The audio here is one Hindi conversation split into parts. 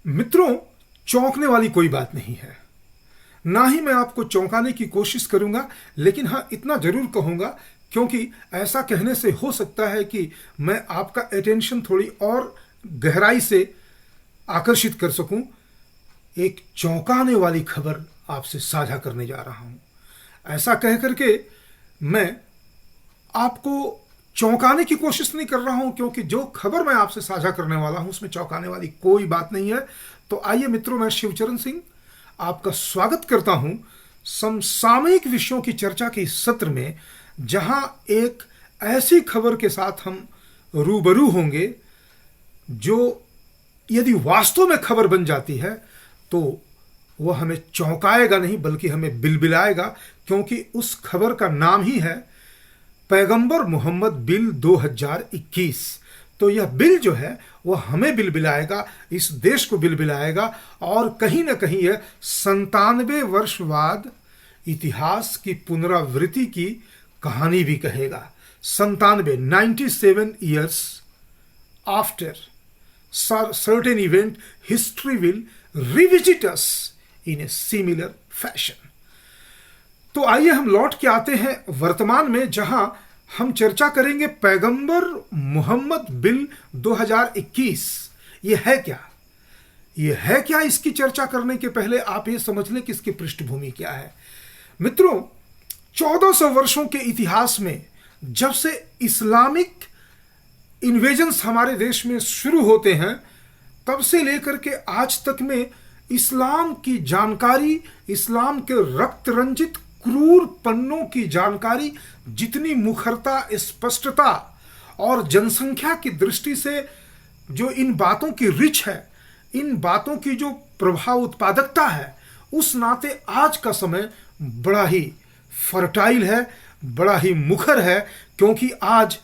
मित्रों, चौंकने वाली कोई बात नहीं है। ना ही मैं आपको चौंकाने की कोशिश करूंगा, लेकिन हाँ इतना जरूर कहूंगा, क्योंकि ऐसा कहने से हो सकता है कि मैं आपका अटेंशन थोड़ी और गहराई से आकर्षित कर सकूं। एक चौंकाने वाली खबर आपसे साझा करने जा रहा हूं। ऐसा कह करके मैं आपको चौंकाने की कोशिश नहीं कर रहा हूं, क्योंकि जो खबर मैं आपसे साझा करने वाला हूं उसमें चौंकाने वाली कोई बात नहीं है। तो आइए मित्रों, मैं शिवचरण सिंह आपका स्वागत करता हूं समसामयिक विषयों की चर्चा के इस सत्र में, जहां एक ऐसी खबर के साथ हम रूबरू होंगे जो यदि वास्तव में खबर बन जाती है तो वह हमें चौंकाएगा नहीं बल्कि हमें बिलबिलाएगा, क्योंकि उस खबर का नाम ही है पैगंबर मोहम्मद बिल 2021। तो यह बिल जो है वह हमें बिलबिलाएगा, इस देश को बिलबिलाएगा, और कहीं ना कहीं यह 97 वर्ष बाद इतिहास की पुनरावृत्ति की कहानी भी कहेगा। 97 years after certain event, history will revisit us in a similar fashion। तो आइए हम लौट के आते हैं वर्तमान में, जहां हम चर्चा करेंगे पैगंबर मोहम्मद बिल 2021। ये है क्या? ये है क्या? इसकी चर्चा करने के पहले आप ये समझ लें कि इसकी पृष्ठभूमि क्या है। मित्रों, 1400 वर्षों के इतिहास में जब से इस्लामिक इन्वेजन्स हमारे देश में शुरू होते हैं, तब से लेकर के आज तक में इस्लाम की जानकारी, इस्लाम के रक्त रंजित क्रूर पन्नों की जानकारी जितनी मुखरता, स्पष्टता और जनसंख्या की दृष्टि से जो इन बातों की रिच है, इन बातों की जो प्रभाव उत्पादकता है, उस नाते आज का समय बड़ा ही फर्टाइल है, बड़ा ही मुखर है, क्योंकि आज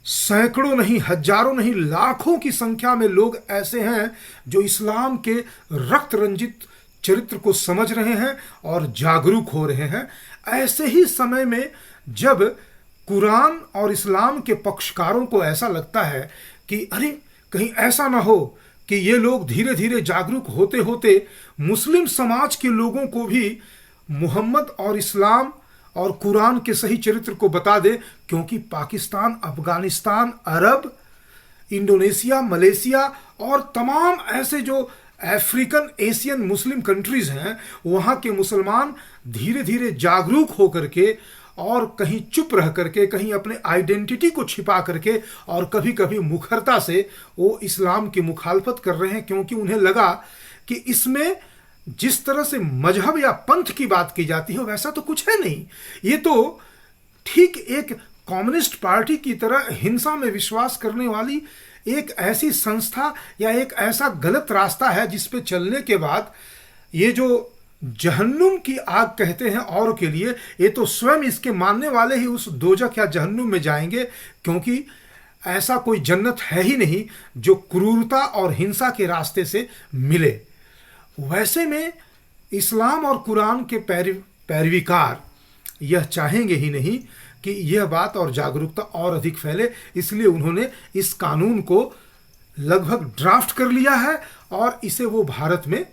सैकड़ों नहीं, हजारों नहीं, लाखों की संख्या में लोग ऐसे हैं जो इस्लाम के रक्त रंजित चरित्र को समझ रहे हैं और जागरूक हो रहे हैं। ऐसे ही समय में जब कुरान और इस्लाम के पक्षकारों को ऐसा लगता है कि अरे कहीं ऐसा ना हो कि ये लोग धीरे धीरे जागरूक होते होते मुस्लिम समाज के लोगों को भी मोहम्मद और इस्लाम और कुरान के सही चरित्र को बता दे, क्योंकि पाकिस्तान, अफगानिस्तान, अरब, इंडोनेशिया, मलेशिया और तमाम ऐसे जो अफ्रीकन एशियन मुस्लिम कंट्रीज हैं, वहाँ के मुसलमान धीरे धीरे जागरूक होकर के और कहीं चुप रह करके, कहीं अपने आइडेंटिटी को छिपा करके और कभी कभी मुखरता से वो इस्लाम की मुखालफत कर रहे हैं, क्योंकि उन्हें लगा कि इसमें जिस तरह से मजहब या पंथ की बात की जाती है वैसा तो कुछ है नहीं। ये तो ठीक एक कम्युनिस्ट पार्टी की तरह हिंसा में विश्वास करने वाली एक ऐसी संस्था या एक ऐसा गलत रास्ता है जिस पे चलने के बाद ये जो जहन्नुम की आग कहते हैं और के लिए, ये तो स्वयं इसके मानने वाले ही उस दोजख या जहन्नुम में जाएंगे, क्योंकि ऐसा कोई जन्नत है ही नहीं जो क्रूरता और हिंसा के रास्ते से मिले। वैसे में इस्लाम और कुरान के पैरवीकार यह चाहेंगे ही नहीं कि यह बात और जागरूकता और अधिक फैले, इसलिए उन्होंने इस कानून को लगभग ड्राफ्ट कर लिया है और इसे वो भारत में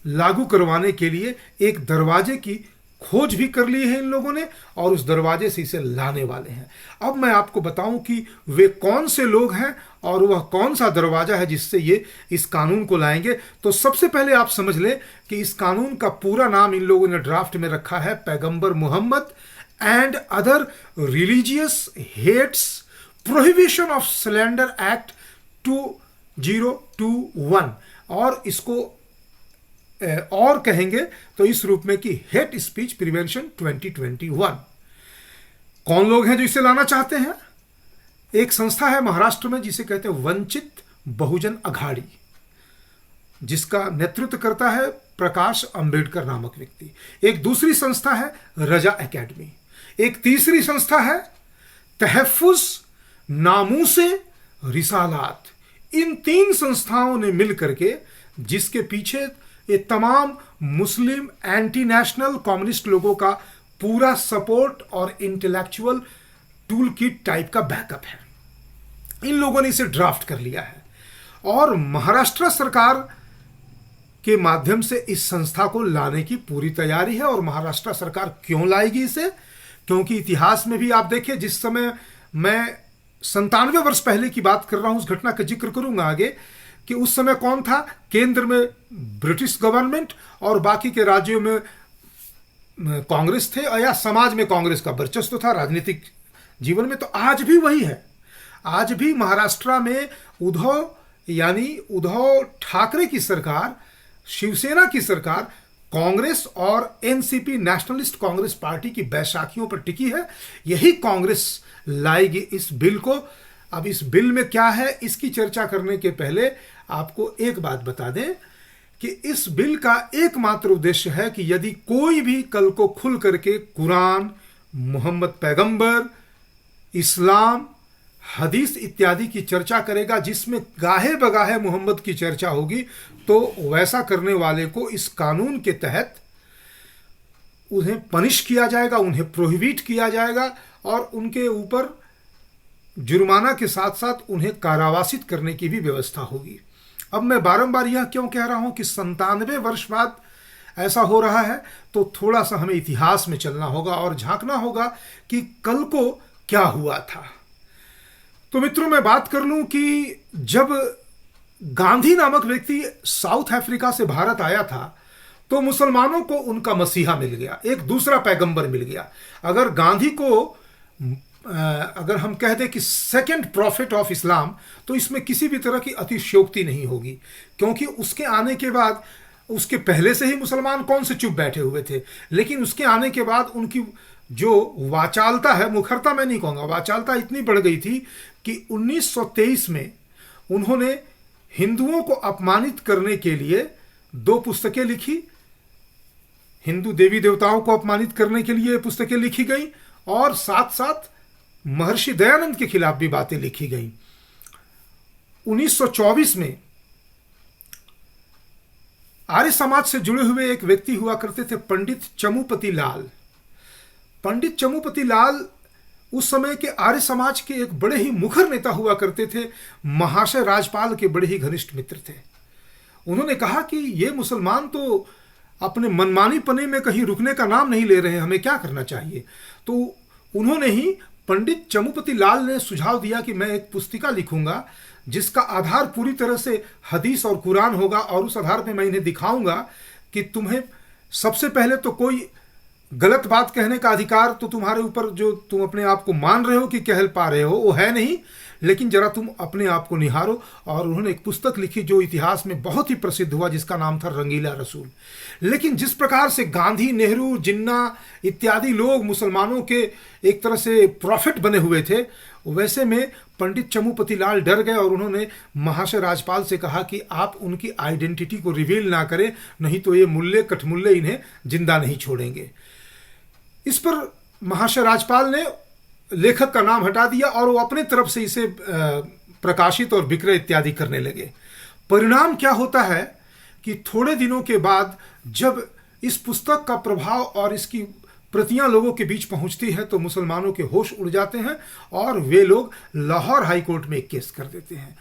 लागू करवाने के लिए एक दरवाजे की खोज भी कर ली है इन लोगों ने, और उस दरवाजे से इसे लाने वाले हैं। अब मैं आपको बताऊं कि वे कौन से लोग हैं और वह कौन सा दरवाजा है जिससे ये इस कानून को लाएंगे। तो सबसे पहले आप समझ लें कि इस कानून का पूरा नाम इन लोगों ने ड्राफ्ट में रखा है पैगंबर Mohammad and other religious hates prohibition of slander act 2021, और इसको और कहेंगे तो इस रूप में कि हेट स्पीच प्रिवेंशन 2021। कौन लोग हैं जो इसे लाना चाहते हैं? एक संस्था है महाराष्ट्र में जिसे कहते हैं वंचित बहुजन अघाड़ी, जिसका नेतृत्व करता है प्रकाश अंबेडकर नामक व्यक्ति। एक दूसरी संस्था है रजा एकेडमी। एक तीसरी संस्था है तहफ्फुज नामूसे रिसालात। इन तीन संस्थाओं ने मिलकर के, जिसके पीछे ये तमाम मुस्लिम एंटी नेशनल कम्युनिस्ट लोगों का पूरा सपोर्ट और इंटेलेक्चुअल टूल किट टाइप का बैकअप है, इन लोगों ने इसे ड्राफ्ट कर लिया है। और महाराष्ट्र सरकार के माध्यम से इस संस्था को लाने की पूरी तैयारी है। और महाराष्ट्र सरकार क्यों लाएगी इसे? क्योंकि इतिहास में भी आप देखिए, जिस समय मैं 97 वर्ष पहले की बात कर रहा हूं, उस घटना का जिक्र करूंगा आगे, कि उस समय कौन था केंद्र में? ब्रिटिश गवर्नमेंट, और बाकी के राज्यों में कांग्रेस थे, या समाज में कांग्रेस का वर्चस्व था राजनीतिक जीवन में। तो आज भी वही है। आज भी महाराष्ट्र में उद्धव ठाकरे की सरकार, शिवसेना की सरकार, कांग्रेस और एनसीपी नेशनलिस्ट कांग्रेस पार्टी की बैसाखियों पर टिकी है। यही कांग्रेस लाएगी इस बिल को। अब इस बिल में क्या है, इसकी चर्चा करने के पहले आपको एक बात बता दें कि इस बिल का एकमात्र उद्देश्य है कि यदि कोई भी कल को खुल करके कुरान, मोहम्मद पैगंबर, इस्लाम, हदीस इत्यादि की चर्चा करेगा, जिसमें गाहे बगाहे मोहम्मद की चर्चा होगी, तो वैसा करने वाले को इस कानून के तहत उन्हें पनिश किया जाएगा, उन्हें प्रोहिबिट किया जाएगा, और उनके ऊपर जुर्माना के साथ साथ उन्हें कारावासित करने की भी व्यवस्था होगी। अब मैं बारंबार यह क्यों कह रहा हूं कि 97 वर्ष बाद ऐसा हो रहा है, तो थोड़ा सा हमें इतिहास में चलना होगा और झांकना होगा कि कल को क्या हुआ था। तो मित्रों, मैं बात कर लूं कि जब गांधी नामक व्यक्ति साउथ अफ्रीका से भारत आया था, तो मुसलमानों को उनका मसीहा मिल गया, एक दूसरा पैगंबर मिल गया। अगर गांधी को अगर हम कह दें कि सेकंड प्रॉफिट ऑफ इस्लाम, तो इसमें किसी भी तरह की अतिशयोक्ति नहीं होगी, क्योंकि उसके आने के बाद, उसके पहले से ही मुसलमान कौन से चुप बैठे हुए थे, लेकिन उसके आने के बाद उनकी जो वाचालता है, मुखरता मैं नहीं कहूँगा, वाचालता इतनी बढ़ गई थी कि 1923 में उन्होंने हिंदुओं को अपमानित करने के लिए 2 पुस्तकें लिखी। हिंदू देवी देवताओं को अपमानित करने के लिए पुस्तकें लिखी गई, और साथ साथ महर्षि दयानंद के खिलाफ भी बातें लिखी गई। 1924 में आर्य समाज से जुड़े हुए एक व्यक्ति हुआ करते थे, पंडित चमुपति लाल। पंडित चमुपति लाल उस समय के आर्य समाज के एक बड़े ही मुखर नेता हुआ करते थे, महाशय राजपाल के बड़े ही घनिष्ठ मित्र थे। उन्होंने कहा कि ये मुसलमान तो अपने मनमानी पने में कहीं रुकने का नाम नहीं ले रहे हैं, हमें क्या करना चाहिए। तो उन्होंने ही, पंडित चमुपति लाल ने सुझाव दिया कि मैं एक पुस्तिका लिखूंगा जिसका आधार पूरी तरह से हदीस और कुरान होगा, और उस आधार पर मैं इन्हें दिखाऊंगा कि तुम्हें सबसे पहले तो कोई गलत बात कहने का अधिकार तो तुम्हारे ऊपर, जो तुम अपने आप को मान रहे हो कि कह पा रहे हो, वो है नहीं, लेकिन जरा तुम अपने आप को निहारो। और उन्होंने एक पुस्तक लिखी जो इतिहास में बहुत ही प्रसिद्ध हुआ, जिसका नाम था रंगीला रसूल। लेकिन जिस प्रकार से गांधी, नेहरू, जिन्ना इत्यादि लोग मुसलमानों के एक तरह से प्रॉफिट बने हुए थे, वैसे में पंडित चमुपति लाल डर गए, और उन्होंने महाशय राजपाल से कहा कि आप उनकी आइडेंटिटी को रिवील ना करें, नहीं तो ये मुल्ले कठमुल्ले इन्हें जिंदा नहीं छोड़ेंगे। इस पर महाशय राजपाल ने लेखक का नाम हटा दिया, और वो अपने तरफ से इसे प्रकाशित और विक्रय इत्यादि करने लगे। परिणाम क्या होता है कि थोड़े दिनों के बाद जब इस पुस्तक का प्रभाव और इसकी प्रतियां लोगों के बीच पहुंचती है, तो मुसलमानों के होश उड़ जाते हैं, और वे लोग लाहौर हाईकोर्ट में एक केस कर देते हैं।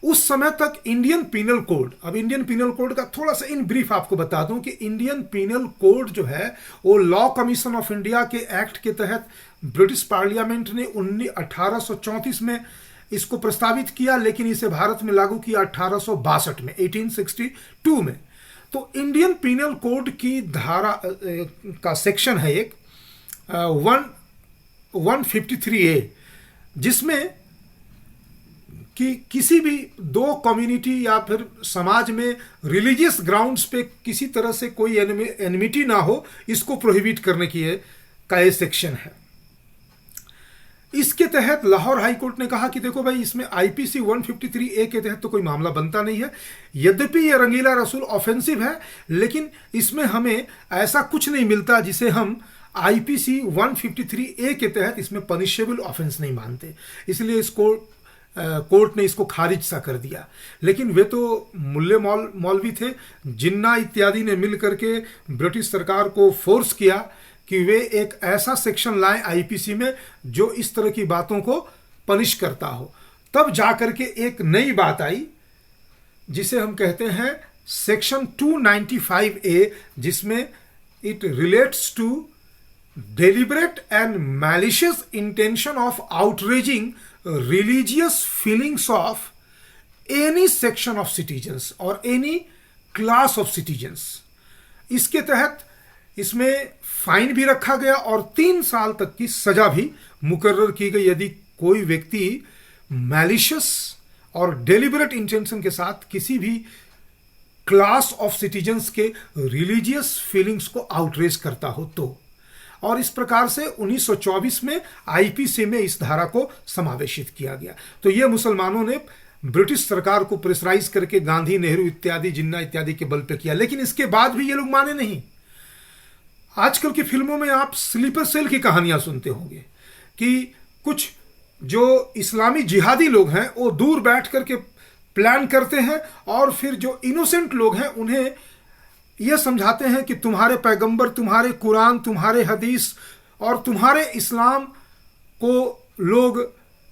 उस समय तक इंडियन पीनल कोड, अब इंडियन पीनल कोड का थोड़ा सा इन ब्रीफ आपको बता दूं कि इंडियन पीनल कोड जो है, वो लॉ कमीशन ऑफ इंडिया के एक्ट के तहत ब्रिटिश पार्लियामेंट ने 1834 में इसको प्रस्तावित किया, लेकिन इसे भारत में लागू किया 1862 में, 1862 में। तो इंडियन पीनल कोड की धारा का सेक्शन है एक 153A, जिसमें कि किसी भी 2 कम्युनिटी या फिर समाज में रिलीजियस ग्राउंड्स पे किसी तरह से कोई एनिमिटी ना हो, इसको प्रोहिबिट करने की का ये सेक्शन है। इसके तहत लाहौर हाई कोर्ट ने कहा कि देखो भाई, इसमें आईपीसी 153A के तहत तो कोई मामला बनता नहीं है। यद्यपि ये रंगीला रसूल ऑफेंसिव है, लेकिन इसमें हमें ऐसा कुछ नहीं मिलता जिसे हम आईपीसी 153A के तहत इसमें पनिशेबल ऑफेंस नहीं मानते, इसलिए इसको कोर्ट ने इसको खारिज सा कर दिया। लेकिन वे तो मुल्ले मौलवी थे, जिन्ना इत्यादि ने मिल करके ब्रिटिश सरकार को फोर्स किया कि वे एक ऐसा सेक्शन लाएं आईपीसी में जो इस तरह की बातों को पनिश करता हो। तब जाकर के एक नई बात आई जिसे हम कहते हैं सेक्शन 295A, जिसमें it relates to deliberate and malicious intention of outraging religious feelings of any section of citizens or any class of citizens। इसके तहत इसमें फाइन भी रखा गया और 3 साल तक की सजा भी मुकर्रर की गई यदि कोई व्यक्ति मैलिशियस और डेलिबरेट इंटेंशन के साथ किसी भी क्लास ऑफ सिटीजन्स के रिलीजियस फीलिंग्स को आउटरेज करता हो तो। और इस प्रकार से 1924 में आईपीसी में इस धारा को समावेशित किया गया। तो ये मुसलमानों ने ब्रिटिश सरकार को प्रेशराइज करके गांधी, नेहरू इत्यादि, जिन्ना इत्यादि के बल पे किया, लेकिन इसके बाद भी ये लोग माने नहीं। आजकल की फिल्मों में आप स्लीपर सेल की कहानियां सुनते होंगे कि कुछ जो इस्लामी जिहादी लोग हैं वो दूर बैठ करके प्लान करते हैं और फिर जो इनोसेंट लोग हैं उन्हें यह समझाते हैं कि तुम्हारे पैगंबर, तुम्हारे कुरान, तुम्हारे हदीस और तुम्हारे इस्लाम को लोग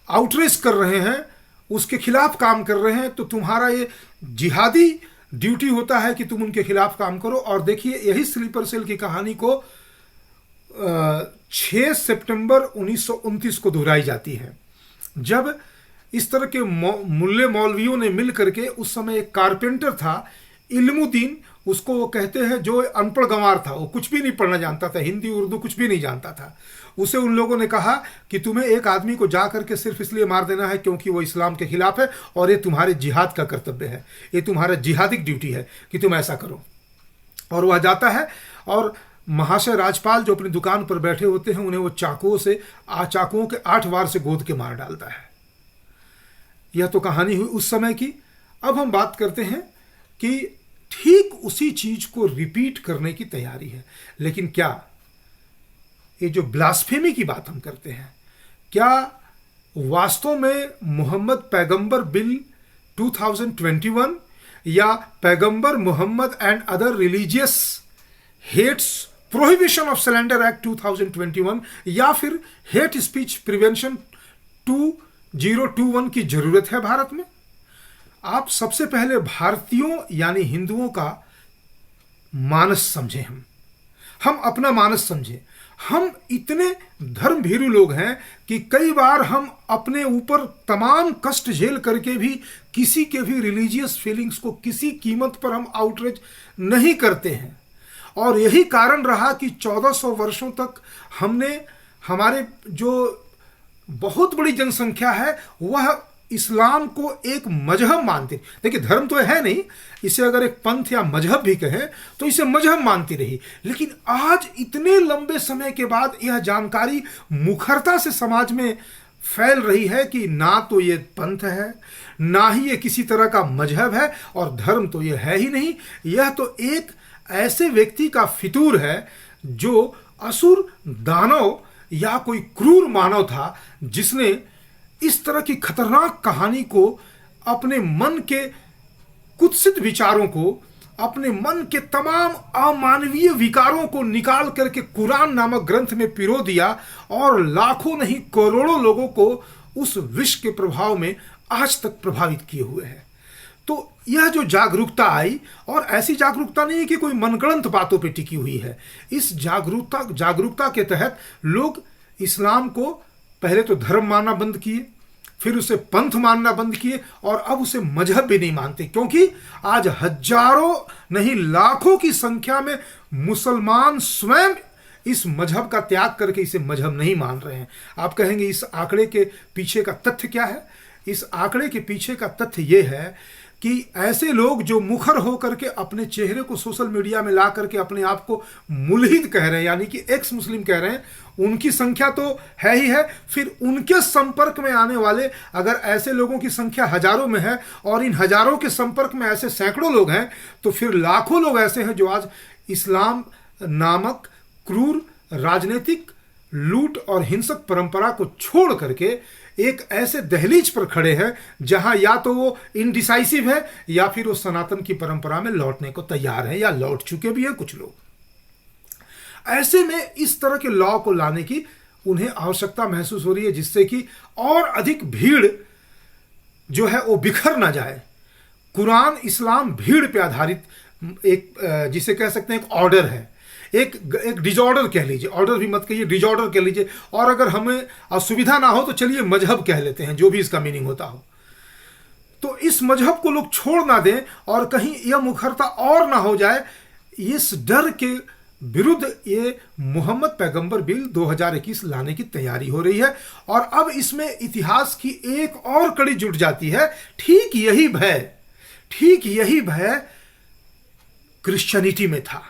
आउटरेज कर रहे हैं, उसके खिलाफ काम कर रहे हैं, तो तुम्हारा ये जिहादी ड्यूटी होता है कि तुम उनके खिलाफ काम करो। और देखिए यही स्लीपर सेल की कहानी को 6 सितंबर 1929 को दोहराई जाती है, जब इस तरह के मुल्ले मौलवियों ने मिल करके, उस समय एक कारपेंटर था इल्मुद्दीन, उसको वो कहते हैं, जो अनपढ़ गंवार था, वो कुछ भी नहीं पढ़ना जानता था, हिंदी उर्दू कुछ भी नहीं जानता था। उसे उन लोगों ने कहा कि तुम्हें एक आदमी को जा करके सिर्फ इसलिए मार देना है क्योंकि वो इस्लाम के खिलाफ है और ये तुम्हारे जिहाद का कर्तव्य है, ये तुम्हारा जिहादिक ड्यूटी है कि तुम ऐसा करो। और वह जाता है और महाशय राजपाल जो अपनी दुकान पर बैठे होते हैं उन्हें वो चाकुओं के 8 वार से गोद के मार डालता है। यह तो कहानी हुई उस समय की। अब हम बात करते हैं कि ठीक उसी चीज को रिपीट करने की तैयारी है, लेकिन क्या ये जो ब्लास्फेमी की बात हम करते हैं, क्या वास्तव में मोहम्मद पैगंबर बिल 2021 या पैगंबर Mohammad and other religious hates prohibition of cylinder act 2021 या फिर हेट स्पीच प्रिवेंशन 2021 की जरूरत है भारत में? आप सबसे पहले भारतीयों यानी हिंदुओं का मानस समझें। हम अपना मानस समझें। हम इतने धर्म भीरू लोग हैं कि कई बार हम अपने ऊपर तमाम कष्ट झेल करके भी किसी के भी रिलीजियस फीलिंग्स को किसी कीमत पर हम आउटरीच नहीं करते हैं। और यही कारण रहा कि 1400 वर्षों तक हमने, हमारे जो बहुत बड़ी जनसंख्या है वह इस्लाम को एक मजहब मानती। देखिए धर्म तो है नहीं, इसे अगर एक पंथ या मजहब भी कहें तो इसे मजहब मानती रही। लेकिन आज इतने लंबे समय के बाद यह जानकारी मुखरता से समाज में फैल रही है कि ना तो ये पंथ है, ना ही ये किसी तरह का मजहब है, और धर्म तो ये है ही नहीं। यह तो एक ऐसे व्यक्ति का फितूर है जो असुर, दानव या कोई क्रूर मानव था, जिसने इस तरह की खतरनाक कहानी को, अपने मन के कुत्सित विचारों को, अपने मन के तमाम अमानवीय विकारों को निकाल करके कुरान नामक ग्रंथ में पिरो दिया और लाखों नहीं करोड़ों लोगों को उस विष के प्रभाव में आज तक प्रभावित किए हुए है। तो यह जो जागरूकता आई, और ऐसी जागरूकता नहीं है कि कोई मनगढ़ंत बातों पे टिकी हुई है। इस जागरूकता के तहत लोग इस्लाम को पहले तो धर्म मानना बंद किए, फिर उसे पंथ मानना बंद किए, और अब उसे मजहब भी नहीं मानते, क्योंकि आज हजारों नहीं लाखों की संख्या में मुसलमान स्वयं इस मजहब का त्याग करके इसे मजहब नहीं मान रहे हैं। आप कहेंगे इस आंकड़े के पीछे का तथ्य क्या है? इस आंकड़े के पीछे का तथ्य यह है कि ऐसे लोग जो मुखर होकर के अपने चेहरे को सोशल मीडिया में ला करके अपने आप को मुल्हिद कह रहे हैं, यानी कि एक्स मुस्लिम कह रहे हैं, उनकी संख्या तो है ही है। फिर उनके संपर्क में आने वाले अगर ऐसे लोगों की संख्या हजारों में है और इन हजारों के संपर्क में ऐसे सैकड़ों लोग हैं, तो फिर लाखों लोग ऐसे हैं जो आज इस्लाम नामक क्रूर राजनीतिक लूट और हिंसक परंपरा को छोड़ करके एक ऐसे दहलीज पर खड़े हैं जहां या तो वो इनडिसाइसिव है या फिर वो सनातन की परंपरा में लौटने को तैयार है या लौट चुके भी हैं कुछ लोग। ऐसे में इस तरह के लॉ को लाने की उन्हें आवश्यकता महसूस हो रही है, जिससे कि और अधिक भीड़ जो है वो बिखर ना जाए, कुरान इस्लाम भीड़ पे आधारित एक जिसे कह सकते हैं एक ऑर्डर है, एक डिजॉर्डर कह लीजिए, ऑर्डर भी मत कहिए, डिजॉर्डर कह लीजिए, और अगर हमें असुविधा ना हो तो चलिए मजहब कह लेते हैं, जो भी इसका मीनिंग होता हो। तो इस मजहब को लोग छोड़ ना दें और कहीं यह मुखरता और ना हो जाए, इस डर के विरुद्ध ये मोहम्मद पैगंबर बिल 2021 लाने की तैयारी हो रही है। और अब इसमें इतिहास की एक और कड़ी जुड़ जाती है। ठीक यही भय क्रिश्चियनिटी में था।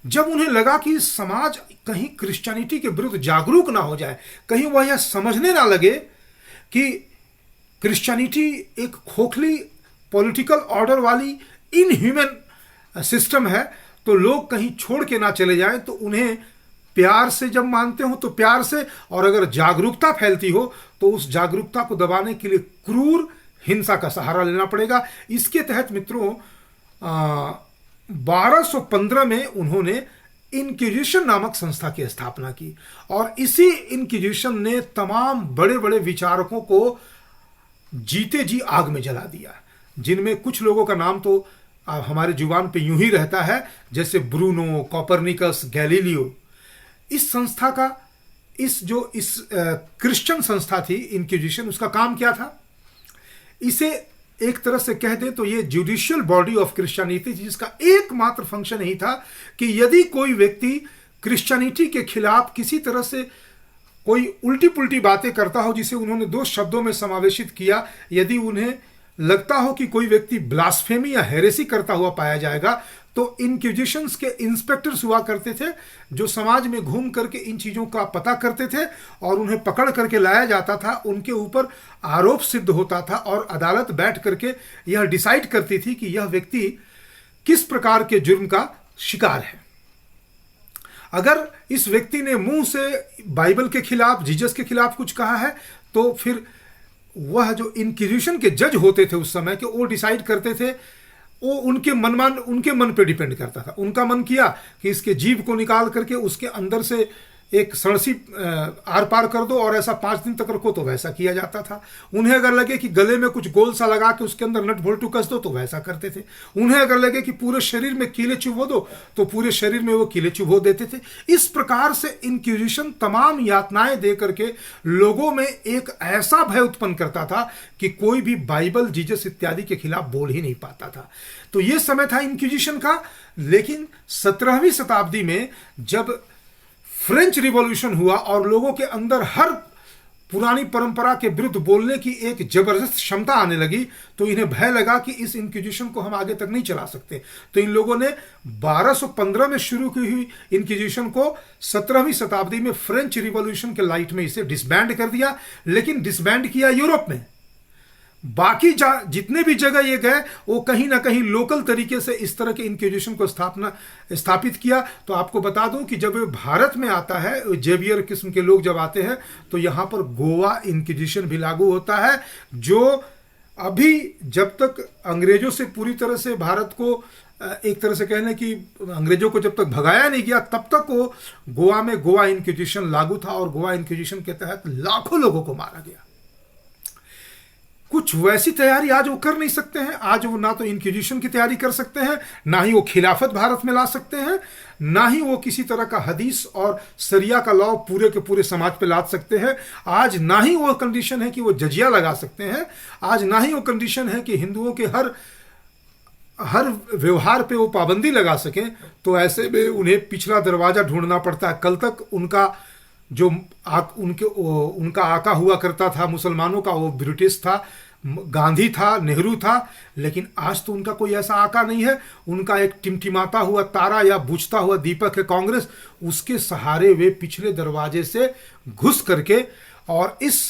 जब उन्हें लगा कि समाज कहीं क्रिश्चियनिटी के विरुद्ध जागरूक ना हो जाए, कहीं वह यह समझने ना लगे कि क्रिश्चियनिटी एक खोखली पॉलिटिकल ऑर्डर वाली इनह्यूमन सिस्टम है, तो लोग कहीं छोड़ के ना चले जाएं। तो उन्हें प्यार से जब मानते हो तो प्यार से, और अगर जागरूकता फैलती हो तो उस जागरूकता को दबाने के लिए क्रूर हिंसा का सहारा लेना पड़ेगा। इसके तहत मित्रों 1215 में उन्होंने इंक्विजिशन नामक संस्था की स्थापना की, और इसी इंक्विजिशन ने तमाम बड़े बड़े विचारकों को जीते जी आग में जला दिया, जिनमें कुछ लोगों का नाम तो हमारे जुबान पे यूं ही रहता है, जैसे ब्रूनो, कोपरनिकस, गैलीलियो। इस संस्था का इस क्रिश्चियन संस्था थी इंक्विजिशन, उसका काम क्या था? इसे एक तरह से कह दे तो ये जुडिशियल बॉडी ऑफ क्रिश्चियनिटी, जिसका एकमात्र फंक्शन यही था कि यदि कोई व्यक्ति क्रिश्चियनिटी के खिलाफ किसी तरह से कोई उल्टी पुल्टी बातें करता हो, जिसे उन्होंने 2 शब्दों में समावेशित किया, यदि उन्हें लगता हो कि कोई व्यक्ति ब्लास्फेमी या हेरेसी करता हुआ पाया जाएगा, तो इंक्विजिशंस के इंस्पेक्टर्स हुआ करते थे, जो समाज में घूम करके इन चीज़ों का पता करते थे और उन्हें पकड़ करके लाया जाता था। उनके ऊपर आरोप सिद्ध होता था और अदालत बैठ करके यह डिसाइड करती थी कि यह व्यक्ति किस प्रकार के जुर्म का शिकार है। अगर इस व्यक्ति ने मुंह से बाइबल के खिलाफ, जीसस के खिलाफ कुछ कहा है, तो फिर वह जो इंक्विजिशन के जज होते थे उस समय के, वो डिसाइड करते थे, वो उनके मन पे डिपेंड करता था। उनका मन किया कि इसके जीभ को निकाल करके उसके अंदर से एक सड़सी आर पार कर दो और ऐसा 5 दिन तक रखो, तो वैसा किया जाता था। उन्हें अगर लगे कि गले में कुछ गोल सा लगा के उसके अंदर नट बोल्टू कस दो, तो वैसा करते थे। उन्हें अगर लगे कि पूरे शरीर में कीले चुभो दो, तो पूरे शरीर में वो कीले चुभो देते थे। इस प्रकार से इंक्विजिशन तमाम यातनाएं दे करके लोगों में एक ऐसा भय उत्पन्न करता था कि कोई भी बाइबल, जीसस इत्यादि के खिलाफ बोल ही नहीं पाता था। तो ये समय था इंक्विजिशन का। लेकिन 17वीं शताब्दी में जब फ्रेंच रिवॉल्यूशन हुआ और लोगों के अंदर हर पुरानी परंपरा के विरुद्ध बोलने की एक जबरदस्त क्षमता आने लगी, तो इन्हें भय लगा कि इस इंक्विजिशन को हम आगे तक नहीं चला सकते। तो इन लोगों ने 1215 में शुरू की हुई इंक्विजिशन को 17वीं शताब्दी में फ्रेंच रिवॉल्यूशन के लाइट में इसे डिसबैंड कर दिया। लेकिन डिसबैंड किया यूरोप में। बाकी जितने भी जगह ये गए, वो कहीं ना कहीं लोकल तरीके से इस तरह के इंक्विजिशन को स्थापित किया। तो आपको बता दूं कि जब भारत में आता है, जेवियर किस्म के लोग जब आते हैं, तो यहाँ पर गोवा इंक्विजिशन भी लागू होता है, जो अभी जब तक अंग्रेजों से पूरी तरह से भारत को एक तरह से कहने कि अंग्रेजों को जब तक भगाया नहीं गया, तब तक वो गोवा में गोवा इंक्विजिशन लागू था और गोवा इंक्विजिशन के तहत लाखों लोगों को मारा गया। कुछ वैसी तैयारी आज वो कर नहीं सकते हैं। आज वो ना तो इंक्विजिशन की तैयारी कर सकते हैं, ना ही वो खिलाफत भारत में ला सकते हैं, ना ही वो किसी तरह का हदीस और सरिया का लॉ पूरे के पूरे समाज पे ला सकते हैं। आज ना ही वो कंडीशन है कि वो जजिया लगा सकते हैं। आज ना ही वो कंडीशन है कि हिंदुओं के हर व्यवहार पे वो पाबंदी लगा सकें। तो ऐसे में उन्हें पिछला दरवाजा ढूंढना पड़ता है। कल तक उनका जो उनका आका हुआ करता था मुसलमानों का, वो ब्रिटिश था, गांधी था, नेहरू था। लेकिन आज तो उनका कोई ऐसा आका नहीं है। उनका एक टिमटिमाता हुआ तारा या बुझता हुआ दीपक है कांग्रेस। उसके सहारे वे पिछले दरवाजे से घुस करके और इस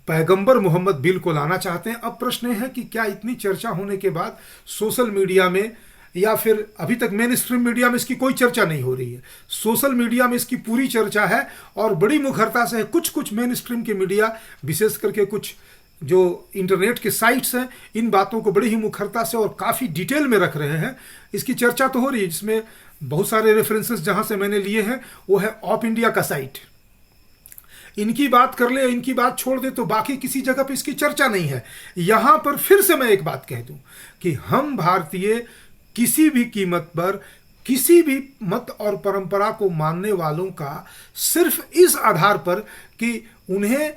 पैगंबर मोहम्मद बिल को लाना चाहते हैं। अब प्रश्न है कि क्या इतनी चर्चा होने के बाद सोशल मीडिया में, या फिर अभी तक मेन स्ट्रीम मीडिया में इसकी कोई चर्चा नहीं हो रही है, सोशल मीडिया में इसकी पूरी चर्चा है और बड़ी मुखरता से है। कुछ मेन स्ट्रीम के मीडिया, विशेष करके कुछ जो इंटरनेट के साइट्स हैं, इन बातों को बड़ी ही मुखरता से और काफ़ी डिटेल में रख रहे हैं। इसकी चर्चा तो हो रही है, जिसमें बहुत सारे रेफरेंसेस जहां से मैंने लिए हैं वो है ऑफ इंडिया का साइट। इनकी बात कर ले, इनकी बात छोड़ दे, तो बाकी किसी जगह पे इसकी चर्चा नहीं है। यहां पर फिर से मैं एक बात कह दूं कि हम भारतीय किसी भी कीमत पर किसी भी मत और परंपरा को मानने वालों का सिर्फ इस आधार पर कि उन्हें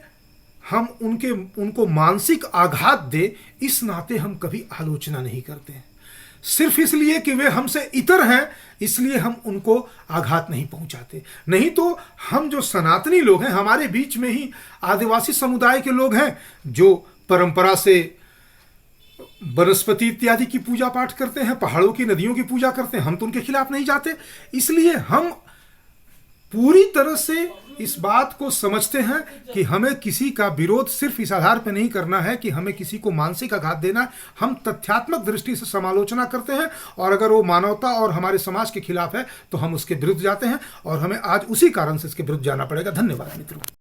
हम उनको मानसिक आघात दे, इस नाते हम कभी आलोचना नहीं करते हैं। सिर्फ इसलिए कि वे हमसे इतर हैं, इसलिए हम उनको आघात नहीं पहुंचाते। नहीं तो हम जो सनातनी लोग हैं, हमारे बीच में ही आदिवासी समुदाय के लोग हैं जो परंपरा से वनस्पति इत्यादि की पूजा पाठ करते हैं, पहाड़ों की नदियों की पूजा करते हैं। हम तो उनके खिलाफ नहीं जाते। इसलिए हम पूरी तरह से इस बात को समझते हैं कि हमें किसी का विरोध सिर्फ इस आधार पर नहीं करना है कि हमें किसी को मानसिक आघात देना है। हम तथ्यात्मक दृष्टि से समालोचना करते हैं, और अगर वो मानवता और हमारे समाज के खिलाफ है तो हम उसके विरुद्ध जाते हैं, और हमें आज उसी कारण से इसके विरुद्ध जाना पड़ेगा। धन्यवाद मित्रों।